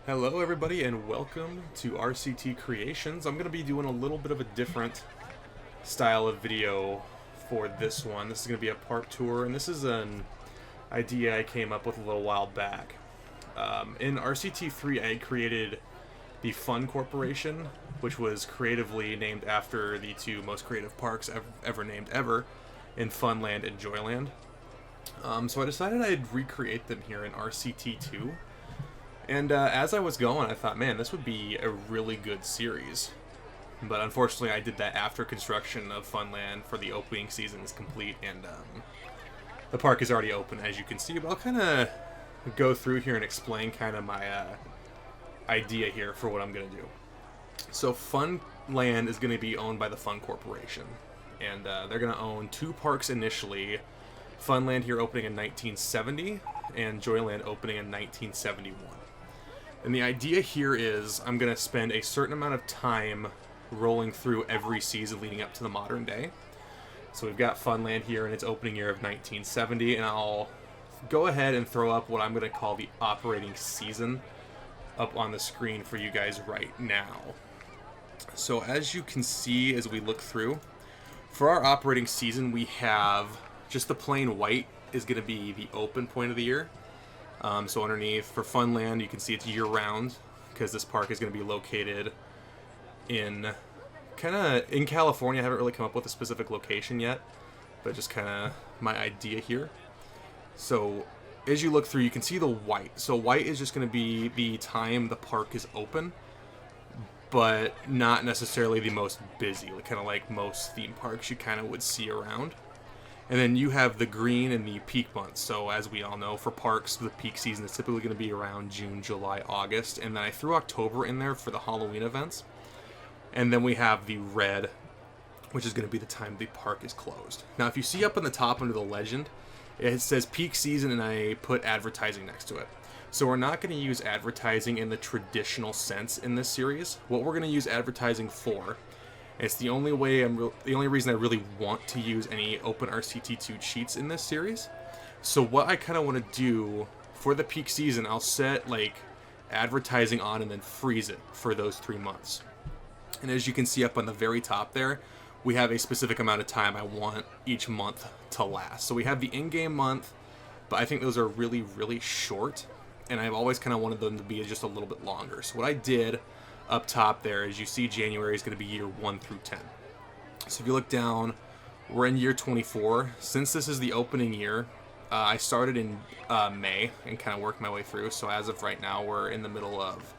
Hello everybody and welcome to RCT Creations. I'm going to be doing a little bit of a different style of video for this one. This is going to be a park tour, and this is an idea I came up with a little while back. In RCT3 I created the Fun Corporation, which was creatively named after the two most creative parks ever named ever in Funland and Joyland. So I decided I'd recreate them here in RCT2. And as I was going, I thought, man, this would be a really good series. But unfortunately, I did that after construction of Funland for the opening season is complete, and the park is already open, as you can see. But I'll kind of go through here and explain kind of my idea here for what I'm going to do. So Funland is going to be owned by the Fun Corporation, and they're going to own two parks initially. Funland here opening in 1970, and Joyland opening in 1971. And the idea here is I'm going to spend a certain amount of time rolling through every season leading up to the modern day. So we've got Funland here in its opening year of 1970, and I'll go ahead and throw up what I'm going to call the operating season up on the screen for you guys right now. So as you can see as we look through, for our operating season we have just the plain white is going to be the open point of the year. So underneath, for Funland, you can see it's year-round, because this park is going to be located in California. I haven't really come up with a specific location yet, but just kind of my idea here. So as you look through, you can see the white. So white is just going to be the time the park is open, but not necessarily the most busy, kind of like most theme parks you kind of would see around. And then you have the green and the peak months. So as we all know, for parks, the peak season is typically going to be around June, July, August. And then I threw October in there for the Halloween events. And then we have the red, which is going to be the time the park is closed. Now, if you see up on the top under the legend, it says peak season, and I put advertising next to it. So we're not going to use advertising in the traditional sense in this series. What we're going to use advertising for, it's the only way the only reason I really want to use any open RCT2 cheats in this series. So what I kind of want to do for the peak season, I'll set like advertising on and then freeze it for those 3 months. And as you can see up on the very top there, we have a specific amount of time I want each month to last. So we have the in-game month, but I think those are really, really short, and I've always kind of wanted them to be just a little bit longer. So what I did up top there, as you see, January is going to be year 1 through 10. So if you look down, we're in year 24. Since this is the opening year, I started in May and kind of worked my way through. So as of right now, we're in the middle of,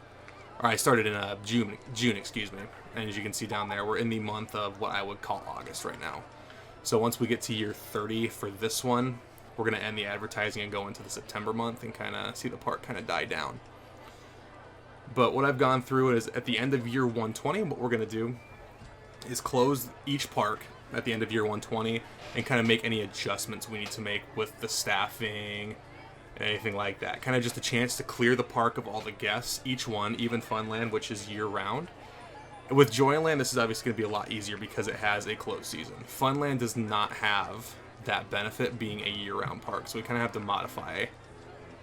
or I started in June, excuse me. And as you can see down there, we're in the month of what I would call August right now. So once we get to year 30 for this one, we're going to end the advertising and go into the September month and kind of see the park kind of die down. But what I've gone through is at the end of year 120, what we're going to do is close each park at the end of year 120 and kind of make any adjustments we need to make with the staffing and anything like that. Kind of just a chance to clear the park of all the guests, each one, even Funland, which is year-round. With Joyland, this is obviously going to be a lot easier because it has a closed season. Funland does not have that benefit being a year-round park, so we kind of have to modify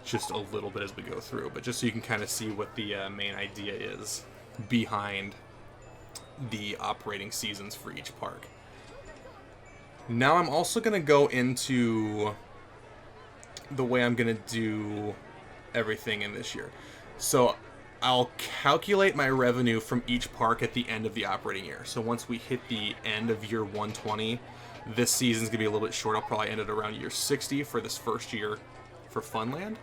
just a little bit as we go through, but just so you can kind of see what the main idea is behind the operating seasons for each park. Now I'm also going to go into the way I'm going to do everything in this year. So I'll calculate my revenue from each park at the end of the operating year. So once we hit the end of year 120, this season's going to be a little bit short. I'll probably end it around year 60 for this first year for Funland.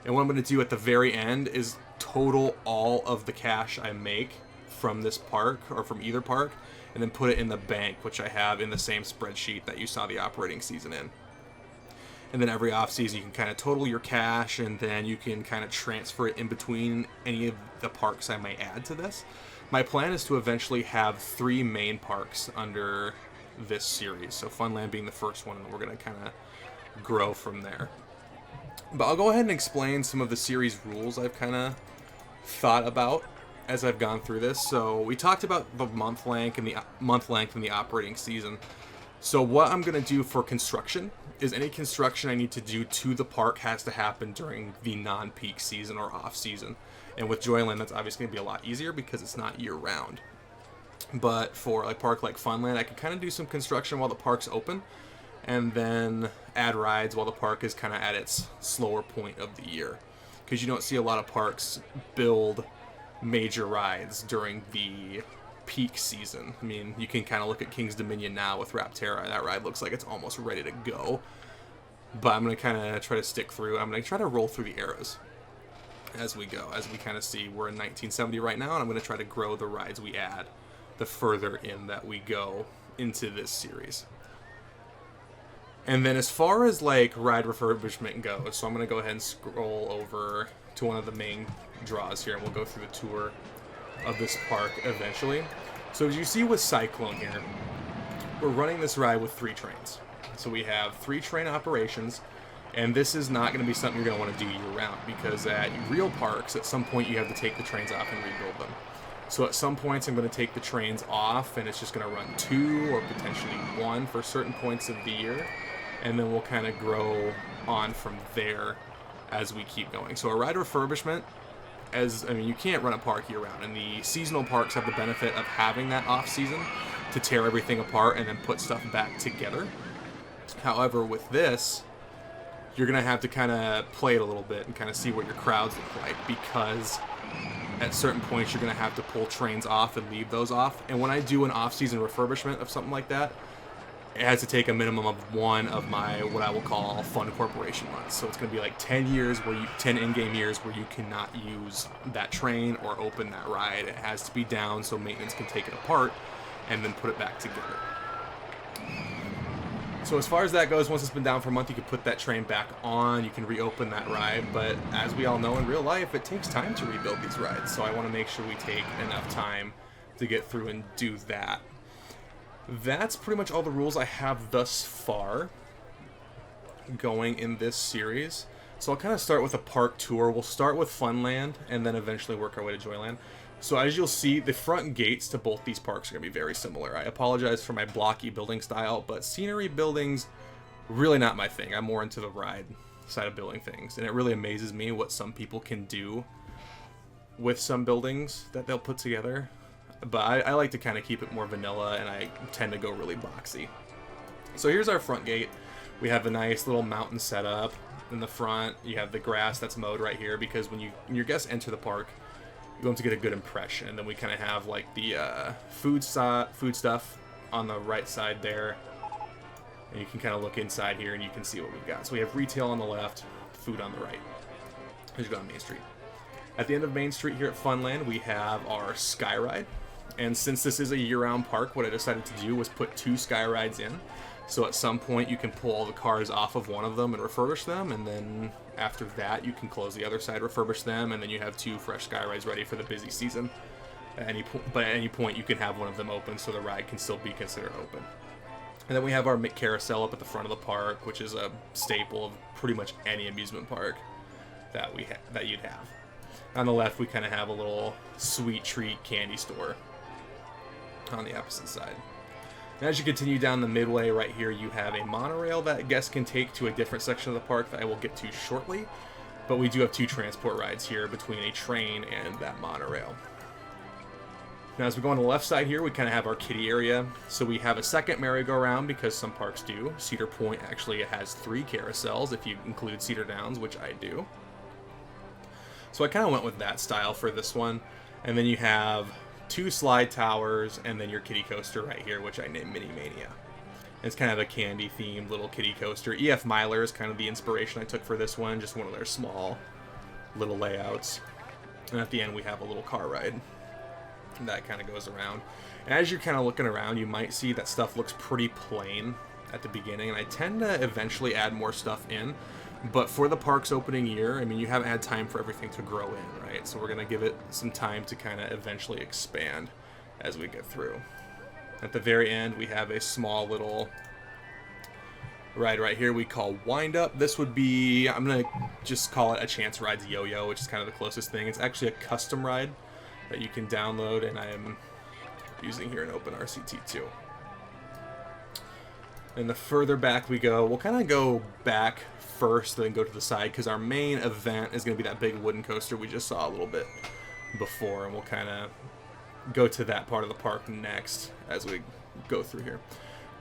And what I'm going to do at the very end is total all of the cash I make from this park, or from either park, and then put it in the bank, which I have in the same spreadsheet that you saw the operating season in. And then every off season you can kind of total your cash, and then you can kind of transfer it in between any of the parks I might add to this. My plan is to eventually have 3 main parks under this series, so Funland being the first one, and we're going to kind of grow from there. But I'll go ahead and explain some of the series rules I've kind of thought about as I've gone through this. So we talked about the month length and the operating season. So what I'm going to do for construction is any construction I need to do to the park has to happen during the non-peak season or off-season. And with Joyland, that's obviously going to be a lot easier because it's not year-round. But for a park like Funland, I can kind of do some construction while the park's open, and then add rides while the park is kind of at its slower point of the year. Because you don't see a lot of parks build major rides during the peak season. I mean, you can kind of look at King's Dominion now with Rapterra. That ride looks like it's almost ready to go. But I'm going to kind of try to stick through. I'm going to try to roll through the eras as we go. As we kind of see, we're in 1970 right now, and I'm going to try to grow the rides we add the further in that we go into this series. And then as far as like ride refurbishment goes, so I'm going to go ahead and scroll over to one of the main draws here, and we'll go through the tour of this park eventually. So as you see with Cyclone here, we're running this ride with 3 trains. So we have 3 train operations, and this is not going to be something you're going to want to do year-round, because at real parks, at some point you have to take the trains off and rebuild them. So at some points I'm going to take the trains off, and it's just going to run 2 or potentially 1 for certain points of the year, and then we'll kind of grow on from there as we keep going. So a ride refurbishment, you can't run a park year-round, and the seasonal parks have the benefit of having that off-season to tear everything apart and then put stuff back together. However, with this, you're going to have to kind of play it a little bit and kind of see what your crowds look like, because at certain points you're going to have to pull trains off and leave those off. And when I do an off-season refurbishment of something like that, it has to take a minimum of 1 of my, what I will call, fun corporation months. So it's going to be like 10 in-game years where you cannot use that train or open that ride. It has to be down so maintenance can take it apart and then put it back together. So as far as that goes, once it's been down for a month, you can put that train back on, you can reopen that ride, but as we all know in real life, it takes time to rebuild these rides, so I want to make sure we take enough time to get through and do that. That's pretty much all the rules I have thus far going in this series. So I'll kind of start with a park tour. We'll start with Funland and then eventually work our way to Joyland. So as you'll see, the front gates to both these parks are going to be very similar. I apologize for my blocky building style, but scenery buildings, really not my thing. I'm more into the ride side of building things. And it really amazes me what some people can do with some buildings that they'll put together. But I like to kind of keep it more vanilla, and I tend to go really boxy. So here's our front gate. We have a nice little mountain setup in the front. You have the grass that's mowed right here, because when your guests enter the park, you want to get a good impression. And then we kind of have like the food stuff on the right side there, and you can kind of look inside here and you can see what we've got. So we have retail on the left, food on the right as you go on Main Street. At the end of Main Street here at Funland, we have our Sky Ride. And since this is a year-round park, what I decided to do was put 2 Sky Rides in. So at some point you can pull all the cars off of one of them and refurbish them, and then after that you can close the other side, refurbish them, and then you have 2 fresh Sky Rides ready for the busy season. But at any point you can have one of them open, so the ride can still be considered open. And then we have our carousel up at the front of the park, which is a staple of pretty much any amusement park that you'd have. On the left we kind of have a little sweet treat candy store on the opposite side. And as you continue down the midway right here, you have a monorail that guests can take to a different section of the park that I will get to shortly. But we do have 2 transport rides here between a train and that monorail. Now as we go on the left side here, we kind of have our kiddie area. So we have a second merry-go-round, because some parks do. Cedar Point actually has 3 carousels if you include Cedar Downs, which I do. So I kind of went with that style for this one. And then you have 2 slide towers, and then your kiddie coaster right here, which I named Mini Mania. It's kind of a candy-themed little kiddie coaster. E.F. Myler is kind of the inspiration I took for this one, just one of their small little layouts. And at the end we have a little car ride that kind of goes around. And as you're kind of looking around, you might see that stuff looks pretty plain at the beginning, and I tend to eventually add more stuff in. But for the park's opening year, I mean, you haven't had time for everything to grow in, right? So we're going to give it some time to kind of eventually expand as we get through. At the very end, we have a small little ride right here we call Wind Up. This would be, I'm going to just call it a Chance Rides Yo-Yo, which is kind of the closest thing. It's actually a custom ride that you can download, and I am using here in Open RCT2. And the further back we go, we'll kind of go back first, then go to the side, because our main event is going to be that big wooden coaster we just saw a little bit before, and we'll kind of go to that part of the park next as we go through here.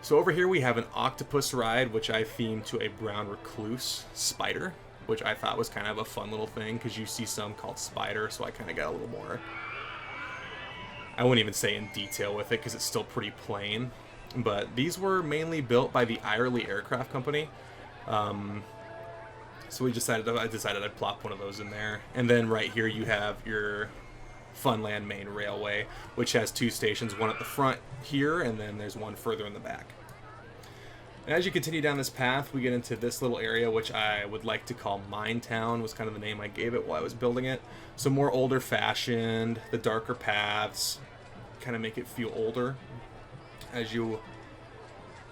So over here we have an octopus ride, which I themed to a brown recluse spider, which I thought was kind of a fun little thing, because you see some called spider, so I kind of got a little more, I wouldn't even say in detail with it, because it's still pretty plain. But these were mainly built by the Irely Aircraft Company. So I decided I'd plop one of those in there. And then right here you have your Funland main railway, which has 2 stations, one at the front here, and then there's one further in the back. And as you continue down this path, we get into this little area, which I would like to call Mine Town, was kind of the name I gave it while I was building it. So more older fashioned, the darker paths kind of make it feel older as you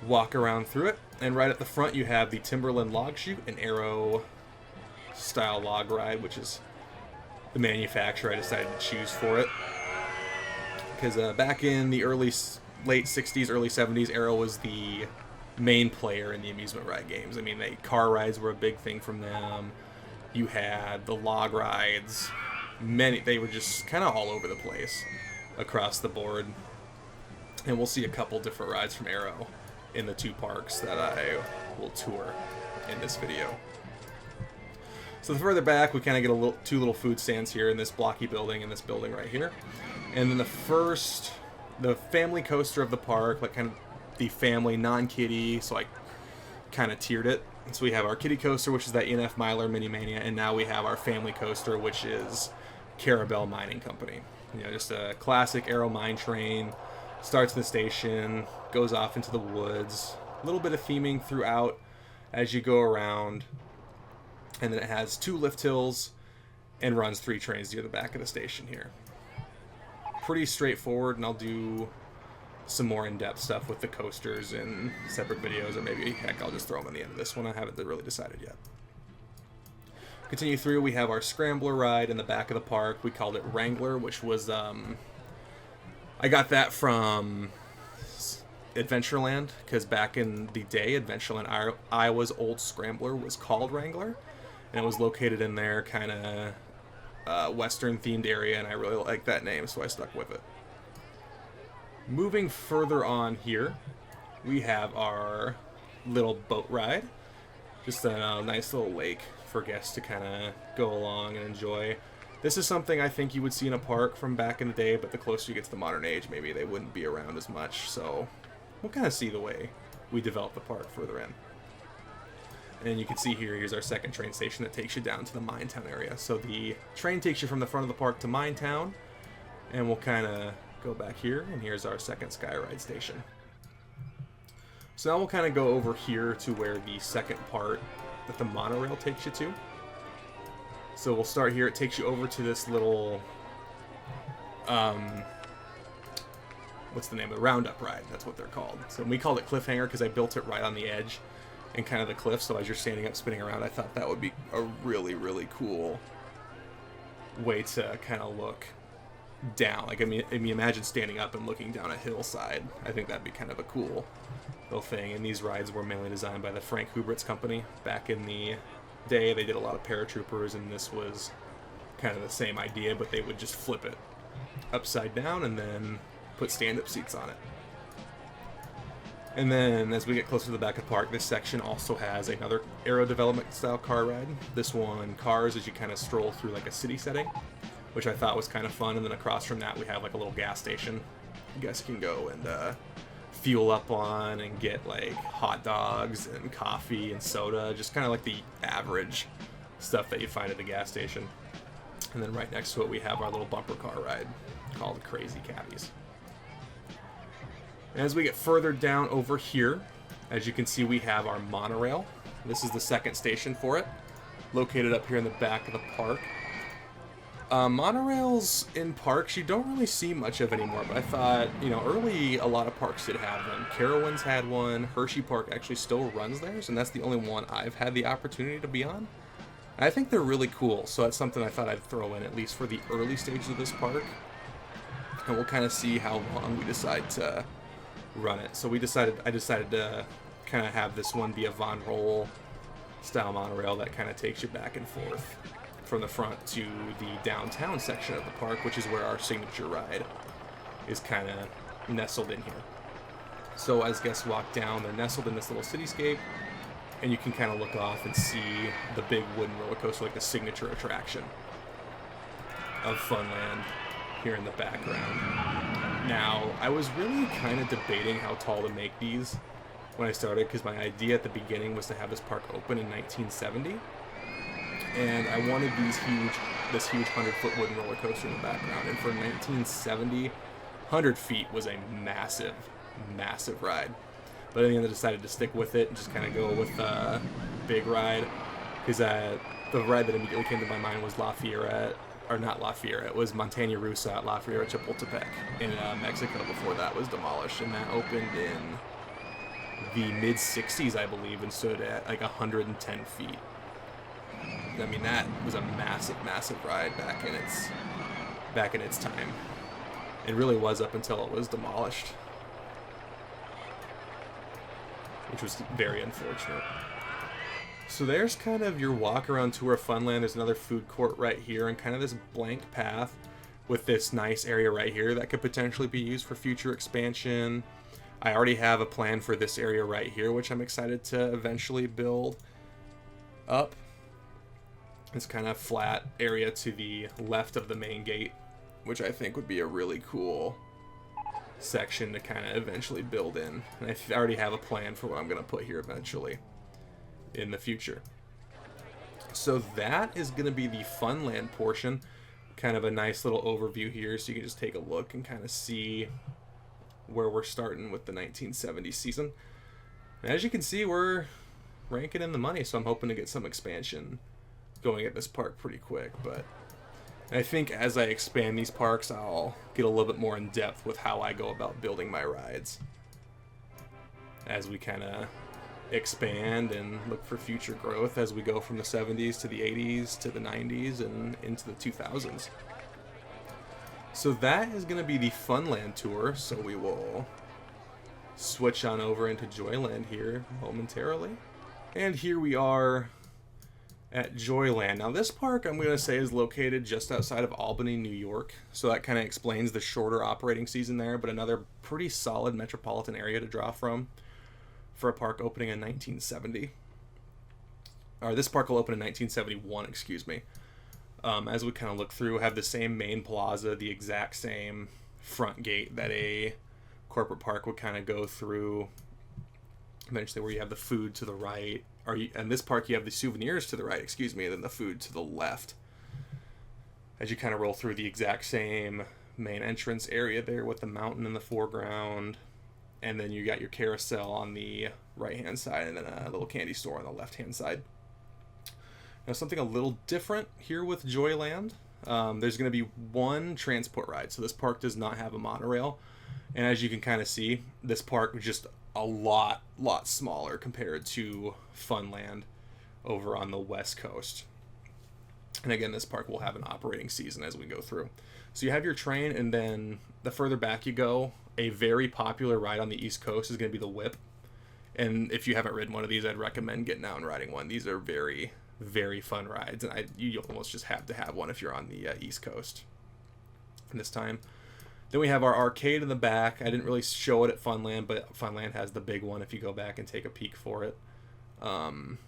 walk around through it. And right at the front you have the Timberland Log Chute, an Arrow style log ride, which is the manufacturer I decided to choose for it. Because back in the late 60s, early 70s, Arrow was the main player in the amusement ride games. I mean, car rides were a big thing from them. You had the log rides. They were just kind of all over the place across the board. And we'll see a couple different rides from Arrow in the 2 parks that I will tour in this video. So the further back, we kind of get 2 little food stands here in this blocky building and this building right here. And then the family coaster of the park, like kind of the family non-kiddie, so I kind of tiered it. So we have our kiddie coaster, which is that ENF Myler Mini Mania, and now we have our family coaster, which is Carabel Mining Company. You know, just a classic Arrow mine train. Starts in the station, goes off into the woods. A little bit of theming throughout as you go around. And then it has 2 lift hills and runs 3 trains near the back of the station here. Pretty straightforward, and I'll do some more in-depth stuff with the coasters in separate videos, or maybe, heck, I'll just throw them in the end of this one. I haven't really decided yet. Continue through, we have our Scrambler ride in the back of the park. We called it Wrangler, which was, I got that from Adventureland, because back in the day, Adventureland, Iowa's old Scrambler was called Wrangler, and it was located in their kind of Western-themed area, and I really liked that name, so I stuck with it. Moving further on here, we have our little boat ride. Just a nice little lake for guests to kind of go along and enjoy. This is something I think you would see in a park from back in the day, but the closer you get to the modern age, maybe they wouldn't be around as much, so we'll kind of see the way we develop the park further in. And you can see here's our second train station that takes you down to the Minetown area. So the train takes you from the front of the park to Minetown, and we'll kind of go back here, and here's our second Skyride station. So now we'll kind of go over here to where the second part that the monorail takes you to. So we'll start here. It takes you over to this little, what's the name of the Roundup ride? That's what they're called. So we called it Cliffhanger because I built it right on the edge and kind of the cliff. So as you're standing up, spinning around, I thought that would be a really, really cool way to kind of look down. Like, I mean, imagine standing up and looking down a hillside. I think that'd be kind of a cool little thing. And these rides were mainly designed by the Frank Hubritz company back in the day. They did a lot of paratroopers, and this was kind of the same idea, but they would just flip it upside down and then put stand-up seats on it. And then as we get closer to the back of the park, this section also has another Aero Development style car ride. This one cars as you kind of stroll through like a city setting, which I thought was kind of fun. And then across from that we have like a little gas station you guys can go and fuel up on and get like hot dogs and coffee and soda, just kind of like the average stuff that you find at the gas station. And then right next to it we have our little bumper car ride called Crazy Cabbies. And as we get further down over here, as you can see, we have our monorail. This is the second station for it, located up here in the back of the park. Monorails in parks, you don't really see much of anymore, but I thought, you know, early a lot of parks did have them. Carowinds had one. Hershey Park actually still runs theirs, and that's the only one I've had the opportunity to be on. And I think they're really cool, so that's something I thought I'd throw in, at least for the early stages of this park. And we'll kind of see how long we decide to run it. So I decided to kind of have this one be a Von Roll style monorail that kind of takes you back and forth from the front to the downtown section of the park, which is where our signature ride is kind of nestled in here. So as guests walk down, they're nestled in this little cityscape, and you can kind of look off and see the big wooden roller coaster, like the signature attraction of Funland here in the background. Now, I was really kind of debating how tall to make these when I started, because my idea at the beginning was to have this park open in 1970, and I wanted this huge 100-foot wooden roller coaster in the background. And for 1970, 100 feet was a massive, massive ride. But in the end, I decided to stick with it and just kind of go with the big ride, because the ride that immediately came to my mind was it was Montaña Rusa at La Fiera Chapultepec in Mexico before that was demolished, and that opened in the mid-60s, I believe, and stood at like 110 feet. I mean, that was a massive, massive ride back in its time. It really was up until it was demolished, which was very unfortunate. So there's kind of your walk-around tour of Funland. There's another food court right here, and kind of this blank path with this nice area right here that could potentially be used for future expansion. I already have a plan for this area right here, which I'm excited to eventually build up. This kind of flat area to the left of the main gate, which I think would be a really cool section to kind of eventually build in. And I already have a plan for what I'm going to put here eventually in the future. So that is going to be the Funland portion. Kind of a nice little overview here, so you can just take a look and kind of see where we're starting with the 1970 season. And as you can see, we're ranking in the money, so I'm hoping to get some expansion going at this park pretty quick. But I think as I expand these parks, I'll get a little bit more in depth with how I go about building my rides as we kind of expand and look for future growth as we go from the 70s to the 80s to the 90s and into the 2000s. So that is going to be the Funland tour, so we will switch on over into Joyland here momentarily. And here we are at Joyland. Now this park, I'm going to say, is located just outside of Albany, New York, so that kind of explains the shorter operating season there, but another pretty solid metropolitan area to draw from for a park opening in 1970. Or this park will open in 1971, excuse me. As we kind of look through, have the same main plaza, the exact same front gate that a corporate park would kind of go through. Eventually, where you have the food to the right, and this park you have the souvenirs to the right, excuse me, and then the food to the left. As you kind of roll through the exact same main entrance area there with the mountain in the foreground, and then you got your carousel on the right-hand side, and then a little candy store on the left-hand side. Now, something a little different here with Joyland. There's going to be one transport ride, so this park does not have a monorail. And as you can kind of see, this park is just a lot smaller compared to Funland over on the West Coast. And again, this park will have an operating season as we go through. So you have your train, and then the further back you go, a very popular ride on the East Coast is going to be the Whip. And if you haven't ridden one of these, I'd recommend getting out and riding one. These are very, very fun rides, and you almost just have to have one if you're on the East Coast this time. Then we have our arcade in the back. I didn't really show it at Funland, but Funland has the big one if you go back and take a peek for it. And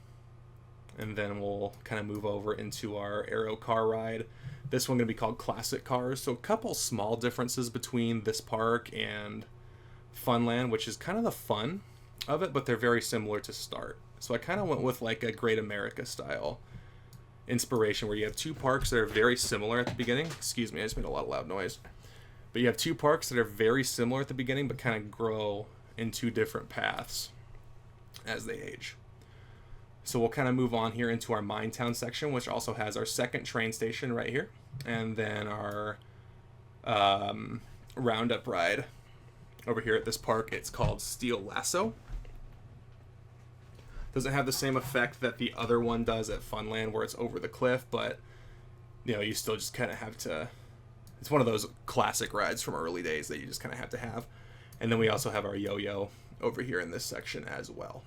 then we'll kind of move over into our Aero car ride. This one going to be called Classic Cars. So a couple small differences between this park and Funland, which is kind of the fun of it, but they're very similar to start. So I kind of went with like a Great America style inspiration, where you have two parks that are very similar at the beginning. Excuse me, I just made a lot of loud noise. But you have two parks that are very similar at the beginning, but kind of grow in two different paths as they age. So we'll kind of move on here into our Minetown section, which also has our second train station right here. And then our roundup ride over here at this park. It's called Steel Lasso. Doesn't have the same effect that the other one does at Funland, where it's over the cliff, but you know, you still just kind of have to. It's one of those classic rides from early days that you just kind of have to have. And then we also have our yo-yo over here in this section as well.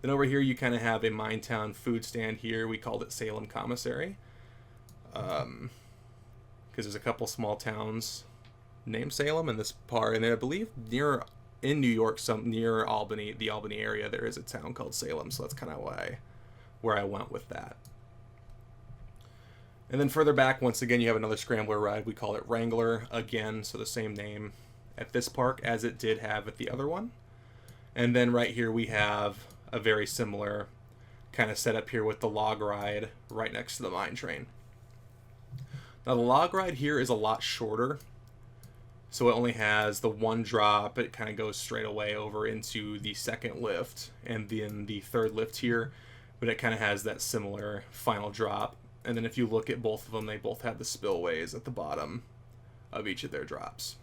Then over here you kind of have a Minetown food stand here. We called it Salem Commissary. Because there's a couple small towns named Salem in this part. And I believe in New York, near Albany, the Albany area, there is a town called Salem. So that's kind of where I went with that. And then further back, once again, you have another scrambler ride. We call it Wrangler again, so the same name at this park as it did have at the other one. And then right here we have a very similar kind of setup here with the log ride right next to the mine train. Now the log ride here is a lot shorter, so it only has the one drop. It kind of goes straight away over into the second lift and then the third lift here, but it kind of has that similar final drop. And then if you look at both of them, they both have the spillways at the bottom of each of their drops.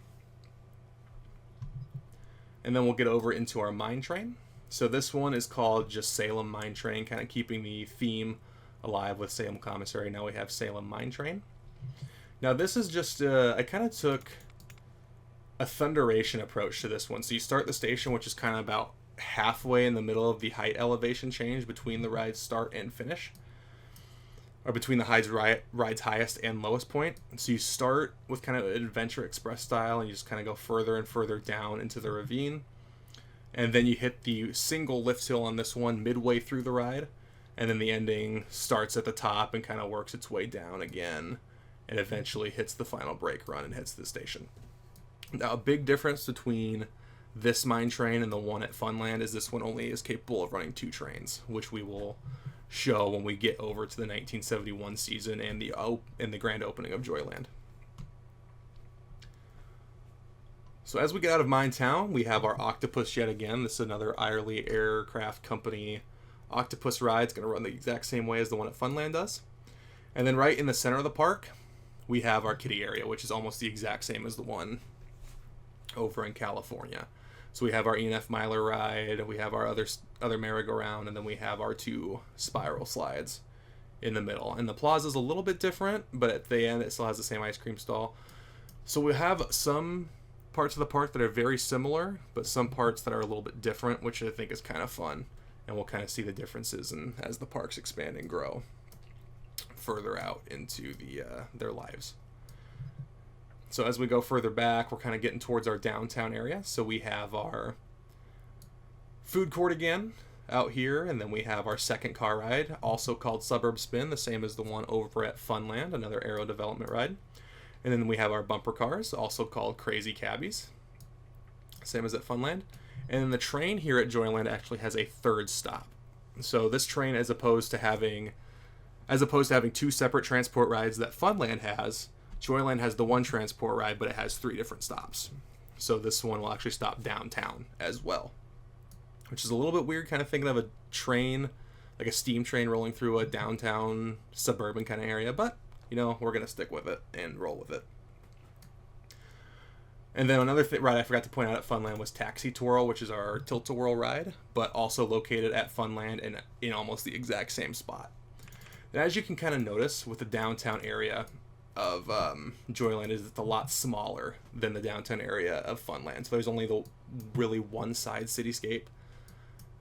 And then we'll get over into our mine train. So this one is called just Salem Mine Train, kind of keeping the theme alive with Salem Commissary. Now we have Salem Mine Train. Now this is just, I kind of took a Thunderation approach to this one. So you start the station, which is kind of about halfway in the middle of the height elevation change between the ride's start and finish. Or between the ride's highest and lowest point. So you start with kind of Adventure Express style, and you just kind of go further and further down into the ravine. And then you hit the single lift hill on this one midway through the ride. And then the ending starts at the top and kind of works its way down again. And eventually hits the final brake run and hits the station. Now, a big difference between this mine train and the one at Funland is this one only is capable of running 2 trains, which we will show when we get over to the 1971 season and the grand opening of Joyland. So as we get out of Minetown, we have our Octopus yet again. This is another Irely Aircraft Company Octopus ride. It's going to run the exact same way as the one at Funland does. And then right in the center of the park, we have our kiddie area, which is almost the exact same as the one over in California. So we have our E&F Miler ride, we have our other merry-go-round, and then we have our 2 spiral slides in the middle. And the plaza is a little bit different, but at the end it still has the same ice cream stall. So we have some parts of the park that are very similar, but some parts that are a little bit different, which I think is kind of fun. And we'll kind of see the differences as the parks expand and grow further out into their lives. So as we go further back, we're kind of getting towards our downtown area. So we have our food court again out here, and then we have our second car ride, also called Suburb Spin, the same as the one over at Funland, another aero development ride. And then we have our bumper cars, also called Crazy Cabbies, same as at Funland. And then the train here at Joyland actually has a third stop. So this train, as opposed to having 2 separate transport rides that Funland has, Joyland has the one transport ride, but it has 3 different stops. So this one will actually stop downtown as well, which is a little bit weird, kind of thinking of a train, like a steam train rolling through a downtown suburban kind of area, but you know, we're going to stick with it and roll with it. And then another ride I forgot to point out at Funland was Taxi Twirl, which is our Tilt-A-Whirl ride, but also located at Funland and in almost the exact same spot. And as you can kind of notice with the downtown area of Joyland, is it's a lot smaller than the downtown area of Funland. So there's only the really one side cityscape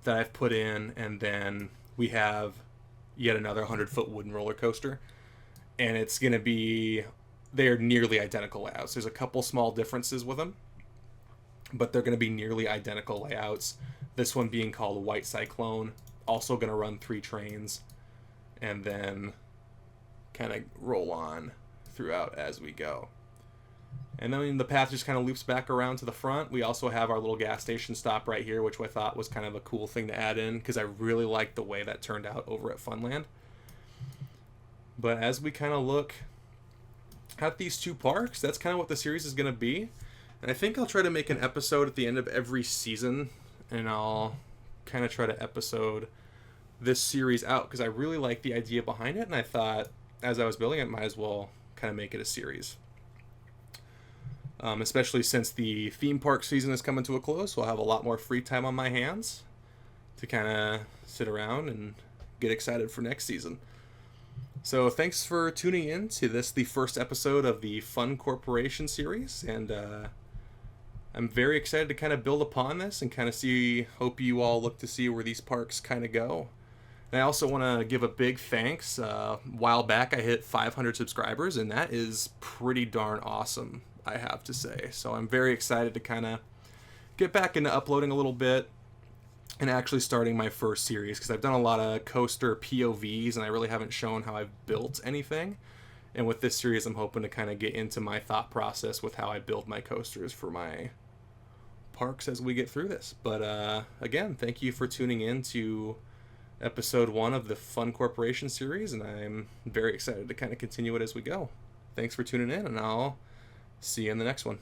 that I've put in, and then we have yet another 100-foot wooden roller coaster. And it's going to be, they're nearly identical layouts. There's a couple small differences with them, but they're going to be nearly identical layouts. This one being called White Cyclone, also going to run 3 trains, and then kind of roll on throughout as we go. And then the path just kind of loops back around to the front. We also have our little gas station stop right here, which I thought was kind of a cool thing to add in, because I really liked the way that turned out over at Funland. But as we kind of look at these 2 parks, that's kind of what the series is going to be. And I think I'll try to make an episode at the end of every season, and I'll kind of try to episode this series out, because I really like the idea behind it, and I thought as I was building it, might as well kind of make it a series. Especially since the theme park season is coming to a close, so I'll have a lot more free time on my hands to kind of sit around and get excited for next season. So thanks for tuning in to this, the first episode of the Fun Corporation series, and I'm very excited to kind of build upon this and kind of hope you all look to see where these parks kind of go. And I also want to give a big thanks. A while back I hit 500 subscribers, and that is pretty darn awesome, I have to say. So I'm very excited to kind of get back into uploading a little bit and actually starting my first series, because I've done a lot of coaster POVs and I really haven't shown how I've built anything. And with this series, I'm hoping to kind of get into my thought process with how I build my coasters for my parks as we get through this. But again, thank you for tuning in to episode 1 of the Fun Corporation series, and I'm very excited to kind of continue it as we go. Thanks for tuning in, and I'll see you in the next one.